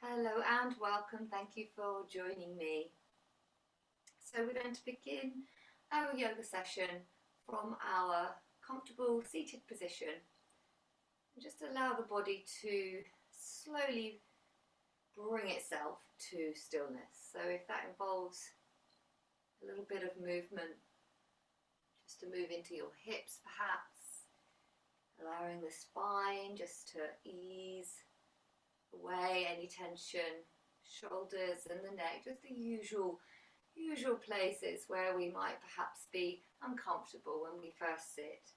Hello and welcome. Thank you for joining me. So we're going to begin our yoga session from our comfortable seated position. And just allow the body to slowly bring itself to stillness. So if that involves a little bit of movement, just to move into your hips perhaps, allowing the spine just to ease away any tension, shoulders and the neck, just the usual places where we might perhaps be uncomfortable when we first sit.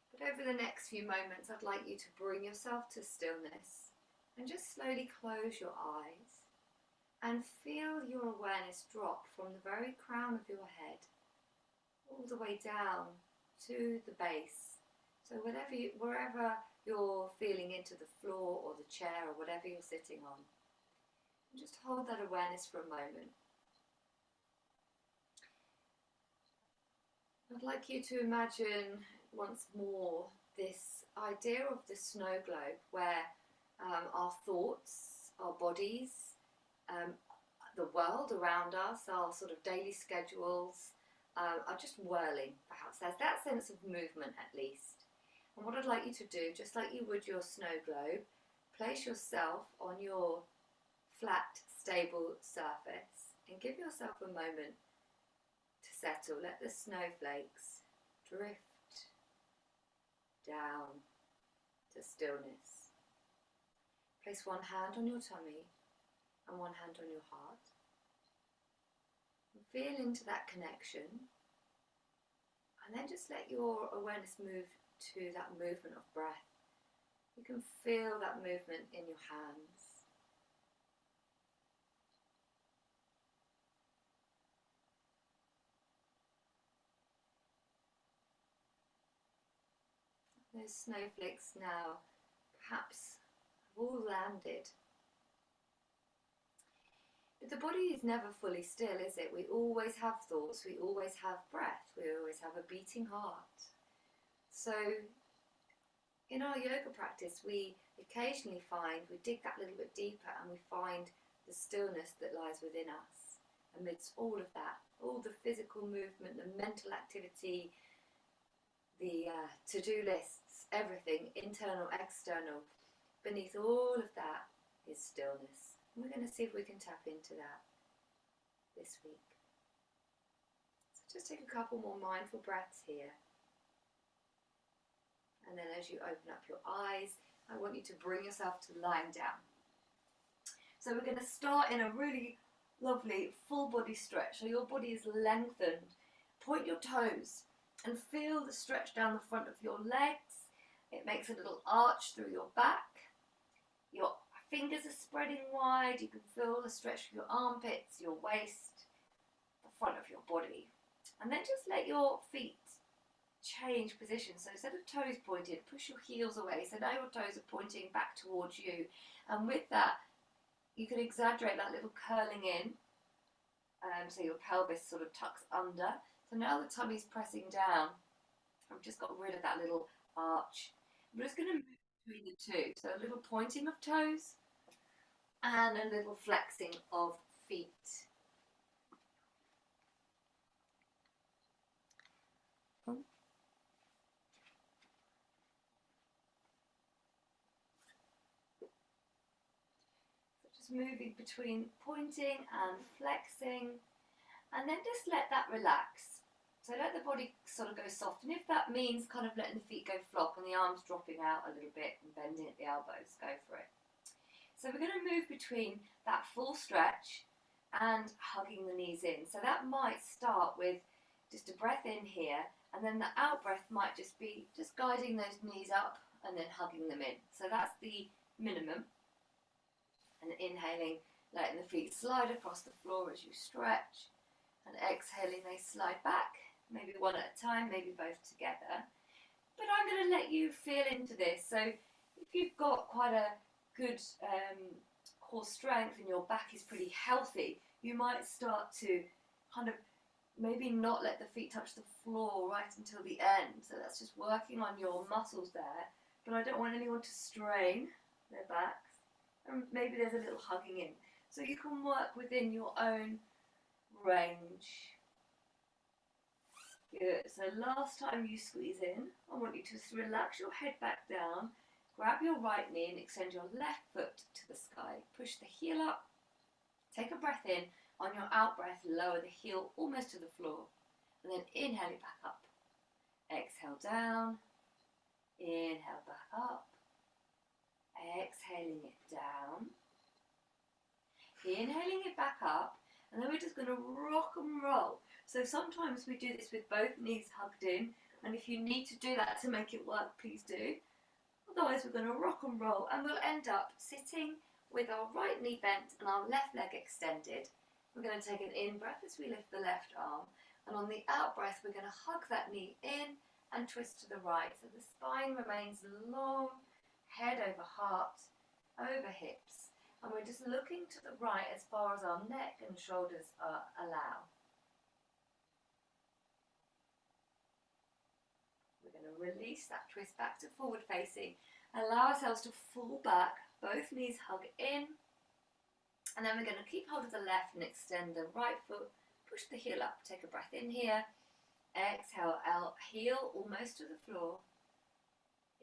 But over the next few moments, I'd like you to bring yourself to stillness and just slowly close your eyes and feel your awareness drop from the very crown of your head all the way down to the base. So wherever you're feeling into the floor or the chair or whatever you're sitting on, and just hold that awareness for a moment. I'd like you to imagine once more this idea of the snow globe where our thoughts, our bodies, the world around us, our sort of daily schedules are just whirling perhaps. There's that sense of movement at least. And what I'd like you to do, just like you would your snow globe, place yourself on your flat, stable surface and give yourself a moment to settle. Let the snowflakes drift down to stillness. Place one hand on your tummy and one hand on your heart. And feel into that connection. And then just let your awareness move to that movement of breath. You can feel that movement in your hands. Those snowflakes now perhaps have all landed. But the body is never fully still, is it? We always have thoughts, we always have breath, we always have a beating heart. So in our yoga practice, we occasionally find, we dig that little bit deeper and we find the stillness that lies within us amidst all of that, all the physical movement, the mental activity, the to-do lists, everything, internal, external. Beneath all of that is stillness. And we're going to see if we can tap into that this week. So just take a couple more mindful breaths here. And then as you open up your eyes, I want you to bring yourself to lying down. So we're going to start in a really lovely full body stretch. So your body is lengthened. Point your toes and feel the stretch down the front of your legs. It makes a little arch through your back. Your fingers are spreading wide. You can feel the stretch of your armpits, your waist, the front of your body. And then just let your feet change position. So instead of toes pointed, push your heels away. So now your toes are pointing back towards you. And with that, you can exaggerate that little curling in. So your pelvis sort of tucks under. So now the tummy's pressing down. I've just got rid of that little arch. I'm just going to move between the two. So a little pointing of toes and a little flexing of feet. Moving between pointing and flexing, and then just let that relax. So let the body sort of go soft, and if that means kind of letting the feet go flop and the arms dropping out a little bit and bending at the elbows, go for it. So we're going to move between that full stretch and hugging the knees in. So that might start with just a breath in here, and then the out breath might just be just guiding those knees up and then hugging them in. So that's the minimum. And inhaling, letting the feet slide across the floor as you stretch. And exhaling, they slide back, maybe one at a time, maybe both together. But I'm going to let you feel into this. So if you've got quite a good core strength and your back is pretty healthy, you might start to kind of maybe not let the feet touch the floor right until the end. So that's just working on your muscles there. But I don't want anyone to strain their backs. and maybe there's a little hugging in. So you can work within your own range. Good. So last time you squeeze in, I want you to relax your head back down, grab your right knee and extend your left foot to the sky. Push the heel up, take a breath in. On your out breath, lower the heel almost to the floor, and then inhale it back up. Exhale down, inhale back up, exhaling it down, inhaling it back up, and then we're just going to rock and roll. So sometimes we do this with both knees hugged in, and if you need to do that to make it work, please do. Otherwise we're going to rock and roll, and we'll end up sitting with our right knee bent and our left leg extended. We're going to take an in breath as we lift the left arm, and on the out breath we're going to hug that knee in and twist to the right, so the spine remains long, head over heart, over hips, and we're just looking to the right as far as our neck and shoulders allow. We're going to release that twist back to forward facing, allow ourselves to fall back, both knees hug in, and then we're going to keep hold of the left and extend the right foot, push the heel up, take a breath in here, exhale out, heel almost to the floor,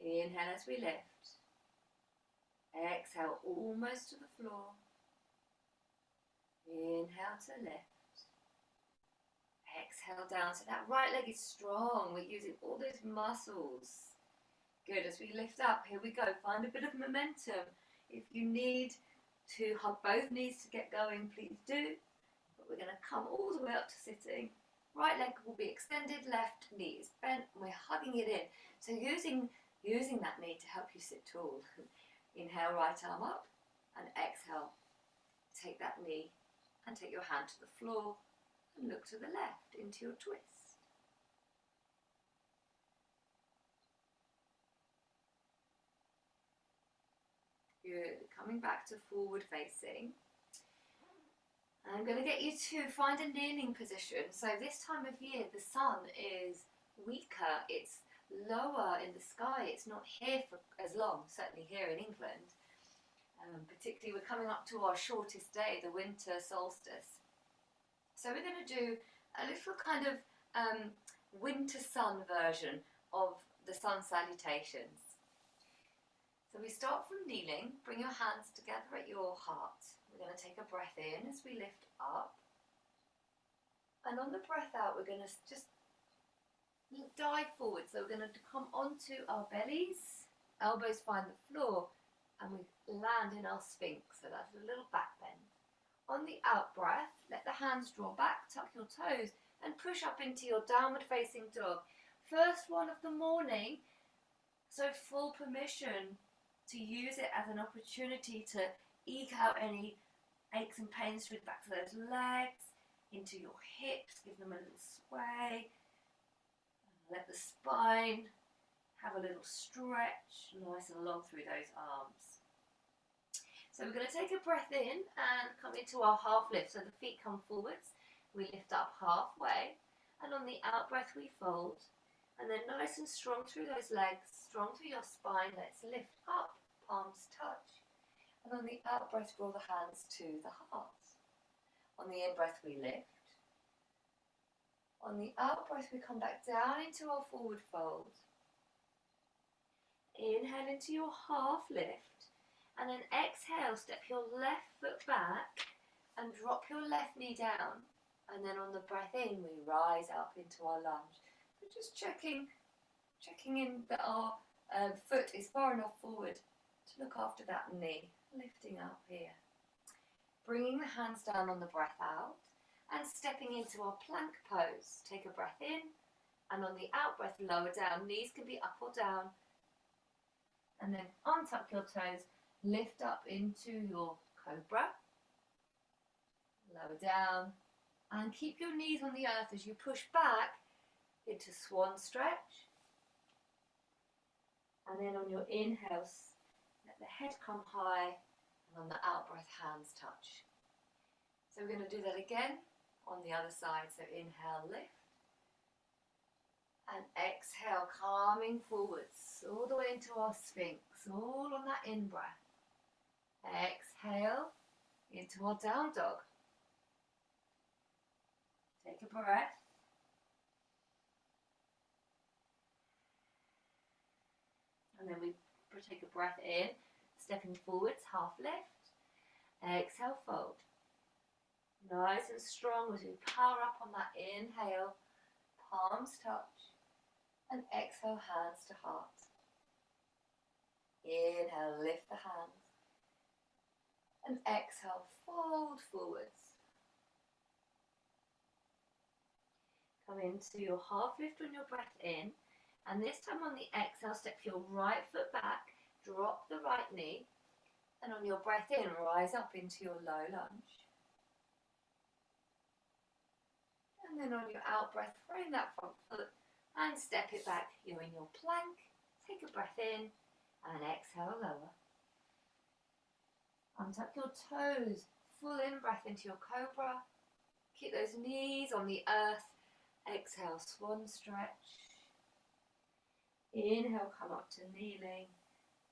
inhale as we lift, exhale almost to the floor, inhale to lift, exhale down, so that right leg is strong, we're using all those muscles. Good, as we lift up, here we go, find a bit of momentum. If you need to hug both knees to get going, please do, but we're going to come all the way up to sitting. Right leg will be extended, left knee is bent, and we're hugging it in. So using that knee to help you sit tall. Inhale, right arm up, and exhale, take that knee and take your hand to the floor and look to the left into your twist. Good, coming back to forward facing. I'm going to get you to find a kneeling position. So this time of year the sun is weaker, it's lower in the sky, it's not here for as long, certainly here in England. Particularly we're coming up to our shortest day, the winter solstice. So we're going to do a little kind of winter sun version of the sun salutations. So we start from kneeling, bring your hands together at your heart. We're going to take a breath in as we lift up. And on the breath out, we're going to just dive forward. So we're going to come onto our bellies, elbows find the floor, and we land in our sphinx. So that's a little back bend. On the out breath, let the hands draw back, tuck your toes, and push up into your downward facing dog. First one of the morning, so full permission to use it as an opportunity to eke out any aches and pains through the back of those legs, into your hips, give them a little sway. Let the spine have a little stretch, nice and long through those arms. So we're going to take a breath in and come into our half lift. So the feet come forwards, we lift up halfway, and on the out breath we fold. And then nice and strong through those legs, strong through your spine, let's lift up, palms touch. And on the out breath, draw the hands to the heart. On the in breath, we lift. On the out breath, we come back down into our forward fold. Inhale into your half lift. And then exhale, step your left foot back and drop your left knee down. And then on the breath in, we rise up into our lunge. We're just checking in that our foot is far enough forward to look after that knee. Lifting up here. Bringing the hands down on the breath out and stepping into our plank pose. Take a breath in, and on the out breath, lower down. Knees can be up or down. And then untuck your toes, lift up into your cobra. Lower down, and keep your knees on the earth as you push back into swan stretch. And then on your inhales, let the head come high, and on the out breath, hands touch. So we're going to do that again on the other side. So inhale, lift. And exhale, calming forwards, all the way into our sphinx, all on that in breath. Exhale into our down dog. Take a breath. And then we take a breath in, stepping forwards, half lift. Exhale, fold. Nice and strong as we power up on that inhale, palms touch. And exhale, hands to heart. Inhale, lift the hands. And exhale, fold forwards. Come into your half lift on your breath in. And this time on the exhale, step your right foot back, drop the right knee. And on your breath in, rise up into your low lunge. And then on your out breath, frame that front foot and step it back. You're in your plank. Take a breath in and exhale, lower. Untuck your toes, full in breath into your cobra. Keep those knees on the earth. Exhale, swan stretch. Inhale, come up to kneeling.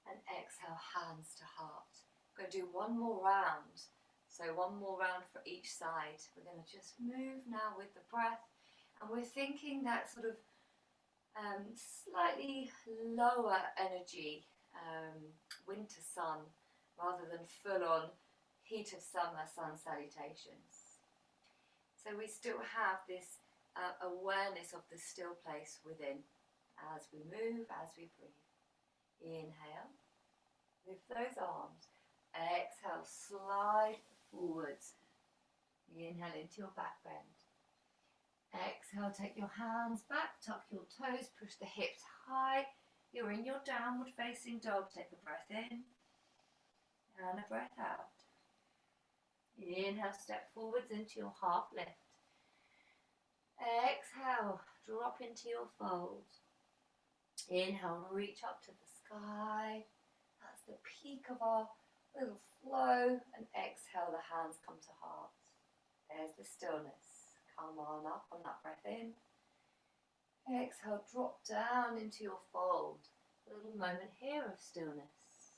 And exhale, hands to heart. Going to do one more round. So one more round for each side. We're going to just move now with the breath. And we're thinking that sort of slightly lower energy winter sun rather than full-on heat of summer sun salutations. So we still have this awareness of the still place within as we move, as we breathe. Inhale, lift those arms. Exhale, slide forwards. Inhale into your back bend. Exhale, take your hands back, tuck your toes, push the hips high. You're in your downward facing dog. Take a breath in and a breath out. Inhale, step forwards into your half lift. Exhale, drop into your fold. Inhale, reach up to the sky. That's the peak of our little flow. And exhale, the hands come to heart. There's the stillness. Come on up on that breath in. Exhale, drop down into your fold. A little moment here of stillness.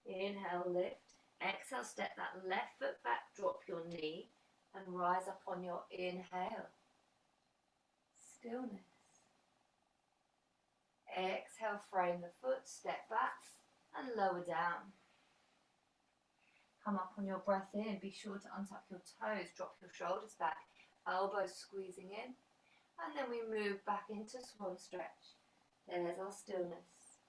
Inhale, lift. Exhale, step that left foot back, drop your knee and rise up on your inhale. Stillness. Exhale, frame the foot, step back and lower down. Come up on your breath in. Be sure to untuck your toes, drop your shoulders back, elbows squeezing in. And then we move back into swan stretch. There's our stillness.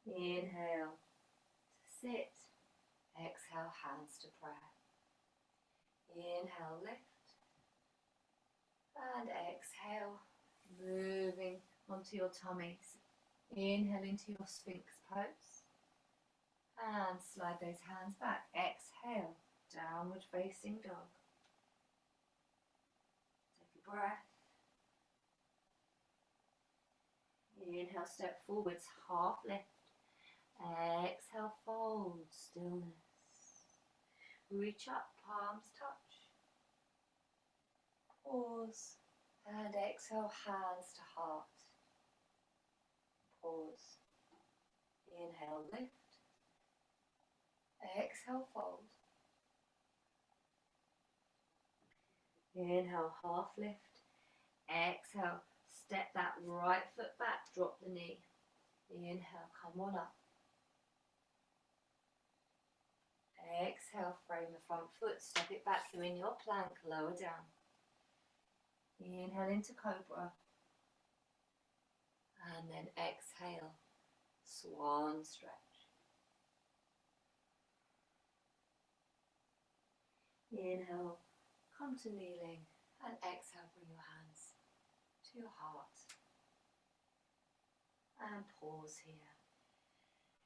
Inhale to sit. Exhale, hands to prayer. Inhale, lift. And exhale, moving onto your tummies. Inhale into your Sphinx pose. And slide those hands back. Exhale, downward facing dog. Take a breath. Inhale, step forwards, half lift. Exhale, fold, stillness. Reach up, palms touch. Pause. And exhale, hands to heart. Pause. Inhale, lift. Exhale, fold. Inhale, half lift. Exhale, step that right foot back, drop the knee. Inhale, come on up. Exhale, frame the front foot, step it back, you're in your plank, lower down. Inhale into cobra. And then exhale, swan stretch. Inhale, come to kneeling, and exhale, bring your hands to your heart. And pause here.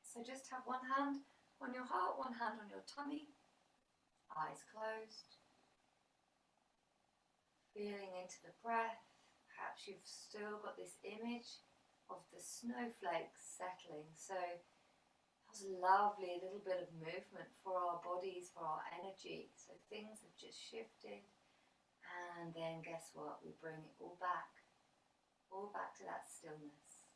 So just have one hand on your heart, one hand on your tummy, eyes closed. Feeling into the breath. Perhaps you've still got this image of the snowflakes settling. So that's lovely, a little bit of movement for our bodies, for our energy. So things have just shifted. And then guess what? We bring it all back to that stillness.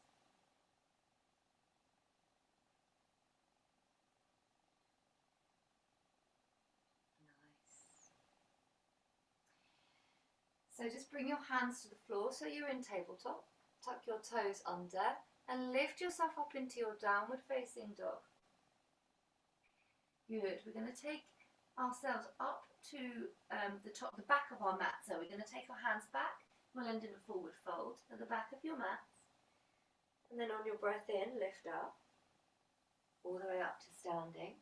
So just bring your hands to the floor so you're in tabletop. Tuck your toes under and lift yourself up into your downward facing dog. Good. We're going to take ourselves up to the back of our mat. So we're going to take our hands back. We'll end in a forward fold at the back of your mat. And then on your breath in, lift up, all the way up to standing.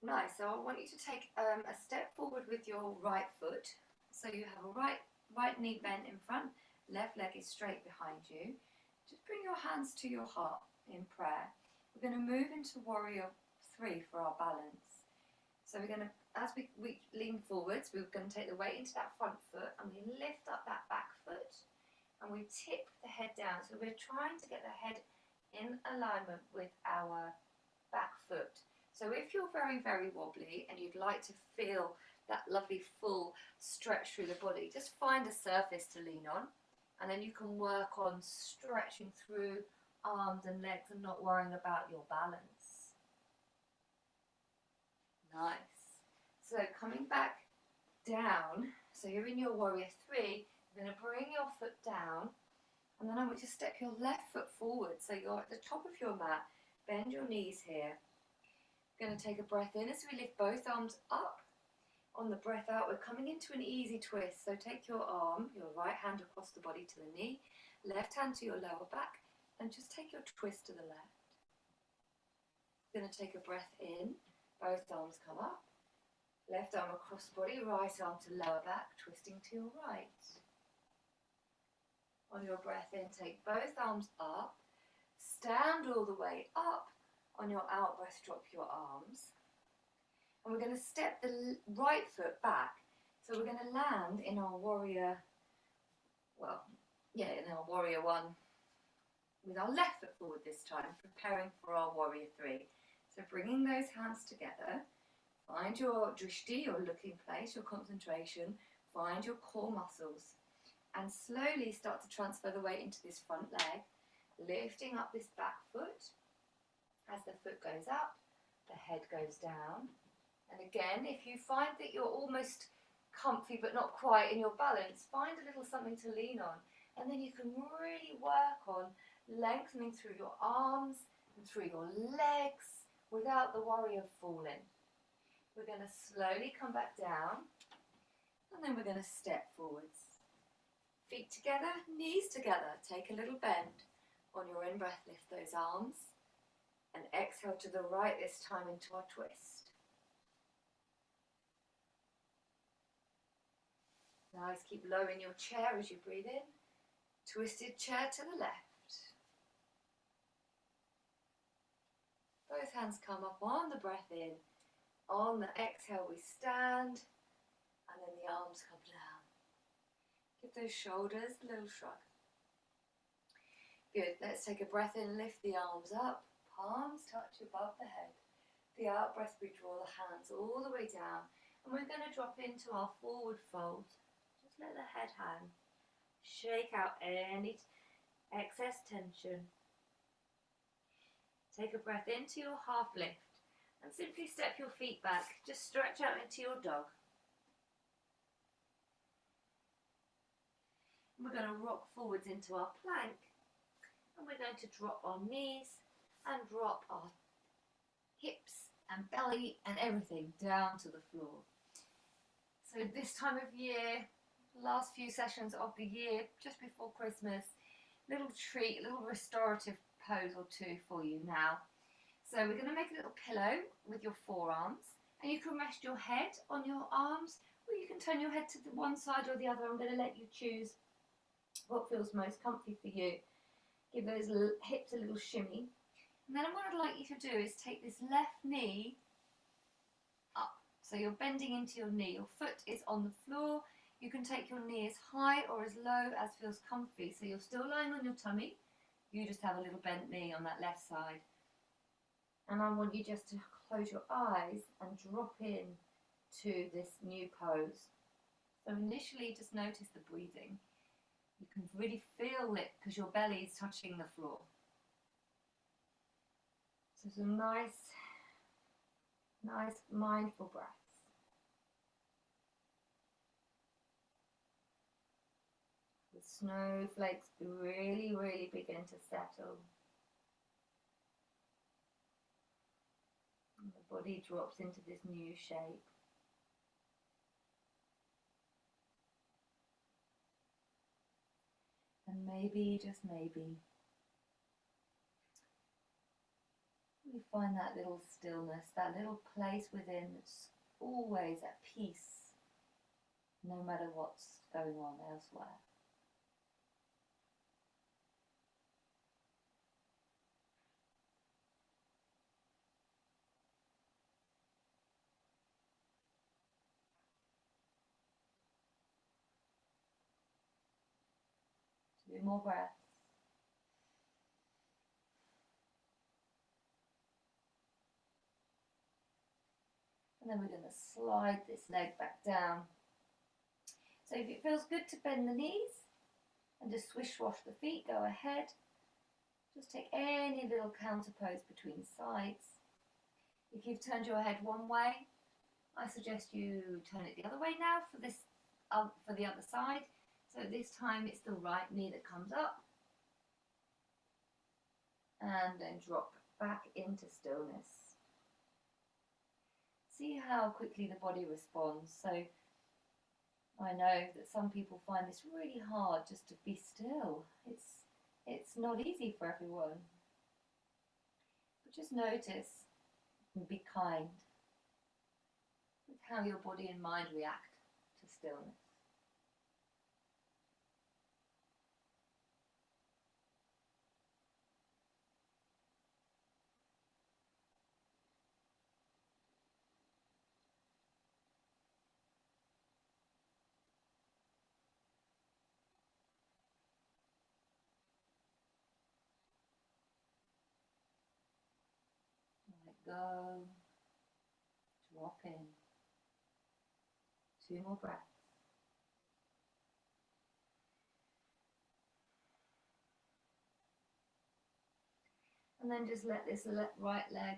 Nice. So I want you to take a step forward with your right foot. So you have a right knee bent in front, left leg is straight behind you. Just bring your hands to your heart in prayer. We're going to move into warrior 3 for our balance. So we're going to, as we lean forwards, we're going to take the weight into that front foot and we lift up that back foot and we tip the head down. So we're trying to get the head in alignment with our back foot. So if you're very, very wobbly and you'd like to feel that lovely full stretch through the body, just find a surface to lean on and then you can work on stretching through arms and legs and not worrying about your balance. Nice. So coming back down, so you're in your warrior 3, you're going to bring your foot down and then I want you to step your left foot forward. So you're at the top of your mat, bend your knees here. Going to take a breath in as we lift both arms up. On the breath out, we're coming into an easy twist. So take your arm, your right hand across the body to the knee, left hand to your lower back, and just take your twist to the left. Going to take a breath in, both arms come up, left arm across the body, right arm to lower back, twisting to your right. On your breath in, take both arms up, stand all the way up. On your out breath, drop your arms. And we're going to step the right foot back. So we're going to land in our warrior, in our warrior 1 with our left foot forward this time, preparing for our warrior 3. So bringing those hands together, find your drishti, your looking place, your concentration, find your core muscles, and slowly start to transfer the weight into this front leg, lifting up this back foot. As the foot goes up, the head goes down. And again, if you find that you're almost comfy but not quite in your balance, find a little something to lean on. And then you can really work on lengthening through your arms and through your legs without the worry of falling. We're going to slowly come back down and then we're going to step forwards. Feet together, knees together. Take a little bend. On your in-breath, lift those arms. And exhale to the right this time into our twist. Nice, keep lowering your chair as you breathe in. Twisted chair to the left. Both hands come up on the breath in. On the exhale we stand and then the arms come down. Give those shoulders a little shrug. Good, let's take a breath in, lift the arms up. Palms touch above the head. The out breath, we draw the hands all the way down. And we're going to drop into our forward fold. Just let the head hang. Shake out any excess tension. Take a breath into your half lift. And simply step your feet back. Just stretch out into your dog. And we're going to rock forwards into our plank. And we're going to drop our knees and drop our hips and belly and everything down to the floor. So this time of year, last few sessions of the year, just before Christmas, little treat, little restorative pose or two for you now. So we're going to make a little pillow with your forearms and you can rest your head on your arms or you can turn your head to the one side or the other. I'm going to let you choose what feels most comfy for you. Give those hips a little shimmy. And then what I'd like you to do is take this left knee up. So you're bending into your knee. Your foot is on the floor. You can take your knee as high or as low as feels comfy. So you're still lying on your tummy. You just have a little bent knee on that left side. And I want you just to close your eyes and drop in to this new pose. So initially just notice the breathing. You can really feel it because your belly is touching the floor. So some nice mindful breaths. The snowflakes really, really begin to settle. And the body drops into this new shape. And maybe, just maybe, we find that little stillness, that little place within that's always at peace, no matter what's going on elsewhere. Two more breaths. And then we're going to slide this leg back down. So if it feels good to bend the knees and just swish wash the feet, go ahead. Just take any little counter pose between sides. If you've turned your head one way, I suggest you turn it the other way now for the other side. So this time it's the right knee that comes up. And then drop back into stillness. See how quickly the body responds. So I know that some people find this really hard, just to be still. It's not easy for everyone. But just notice and be kind with how your body and mind react to stillness. Let go, drop in. Two more breaths. And then just let this right leg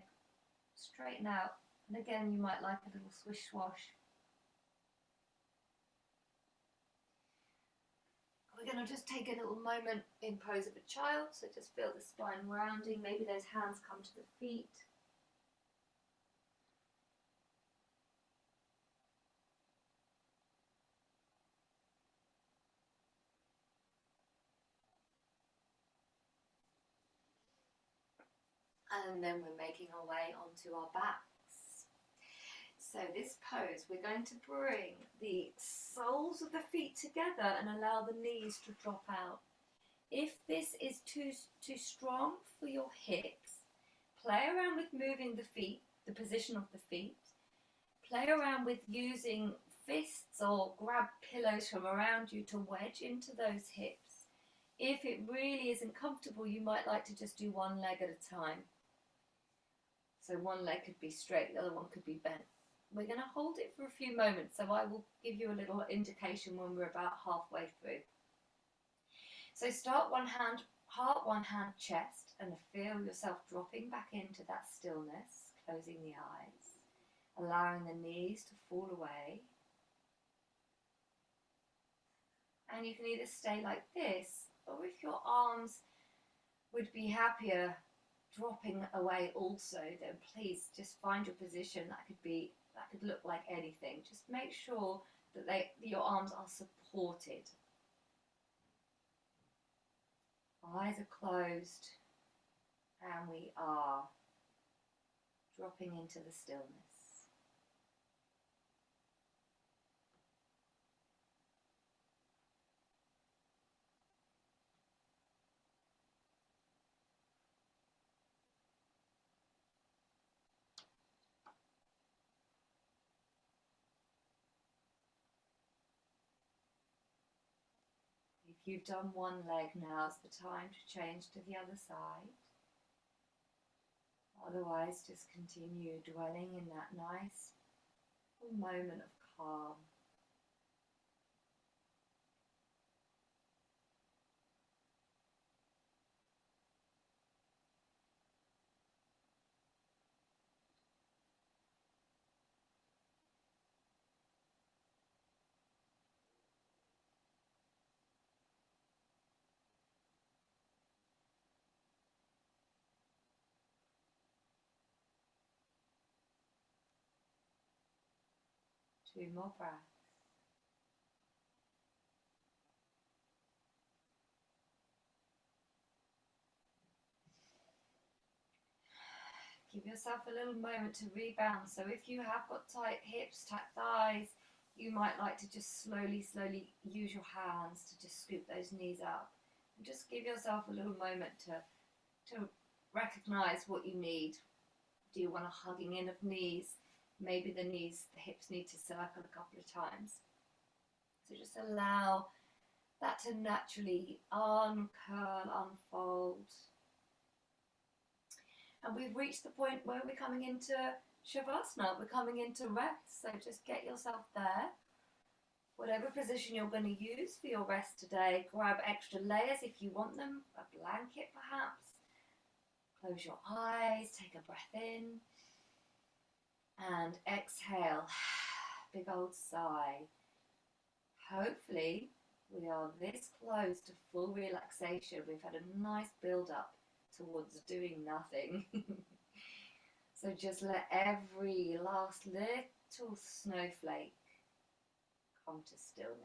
straighten out. And again, you might like a little swish swash. We're going to just take a little moment in pose of a child. So just feel the spine rounding. Maybe those hands come to the feet. And then we're making our way onto our backs. So this pose, we're going to bring the soles of the feet together and allow the knees to drop out. If this is too strong for your hips, play around with moving the feet, the position of the feet. Play around with using fists or grab pillows from around you to wedge into those hips. If it really isn't comfortable, you might like to just do one leg at a time. So one leg could be straight, the other one could be bent. We're going to hold it for a few moments, so I will give you a little indication when we're about halfway through. So start one hand heart, one hand chest, and feel yourself dropping back into that stillness, closing the eyes, allowing the knees to fall away. And you can either stay like this, or if your arms would be happier dropping away also, then please just find your position. That could look like anything. Just make sure that your arms are supported. Eyes are closed, and we are dropping into the stillness. If you've done one leg, now's the time to change to the other side. Otherwise, just continue dwelling in that nice moment of calm. 2 more breaths. Give yourself a little moment to rebound. So if you have got tight hips, tight thighs, you might like to just slowly use your hands to just scoop those knees up. And just give yourself a little moment to recognize what you need. Do you want a hugging in of knees? Maybe the hips need to circle a couple of times. So just allow that to naturally uncurl, unfold. And we've reached the point where we're coming into Shavasana, we're coming into rest. So just get yourself there. Whatever position you're going to use for your rest today, grab extra layers if you want them, a blanket perhaps. Close your eyes, take a breath in, and exhale. Big old sigh. Hopefully, we are this close to full relaxation. We've had a nice build up towards doing nothing. So just let every last little snowflake come to stillness.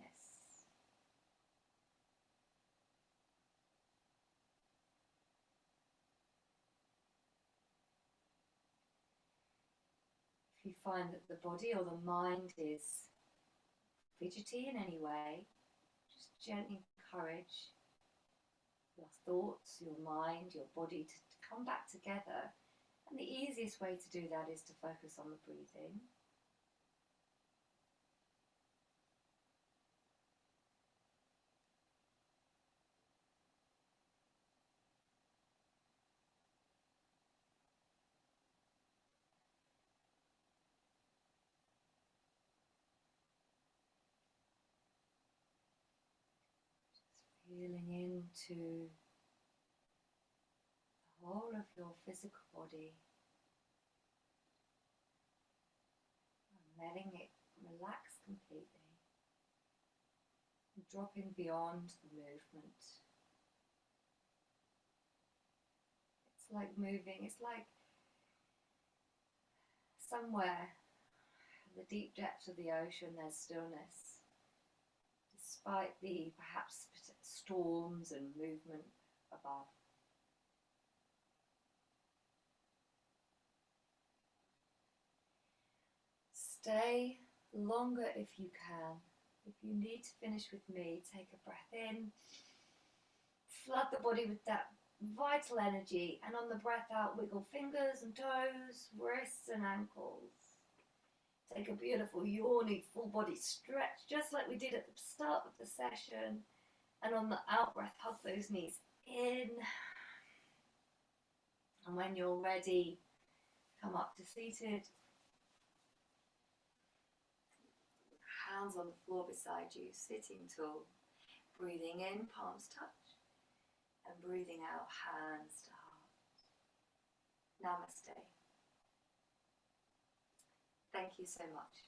If you find that the body or the mind is fidgety in any way, just gently encourage your thoughts, your mind, your body to come back together. And the easiest way to do that is to focus on the breathing. Just feeling into the whole of your physical body. Letting it relax completely, dropping beyond the movement. It's like moving, it's like somewhere in the deep depths of the ocean there's stillness, despite the perhaps storms and movement above. Stay longer if you can. If you need to finish with me, take a breath in, flood the body with that vital energy, and on the breath out, wiggle fingers and toes, wrists and ankles. Take a beautiful yawning full body stretch, just like we did at the start of the session. And on the out breath, hug those knees in. And when you're ready, come up to seated. Hands on the floor beside you, sitting tall. Breathing in, palms touch. And breathing out, hands to heart. Namaste. Thank you so much.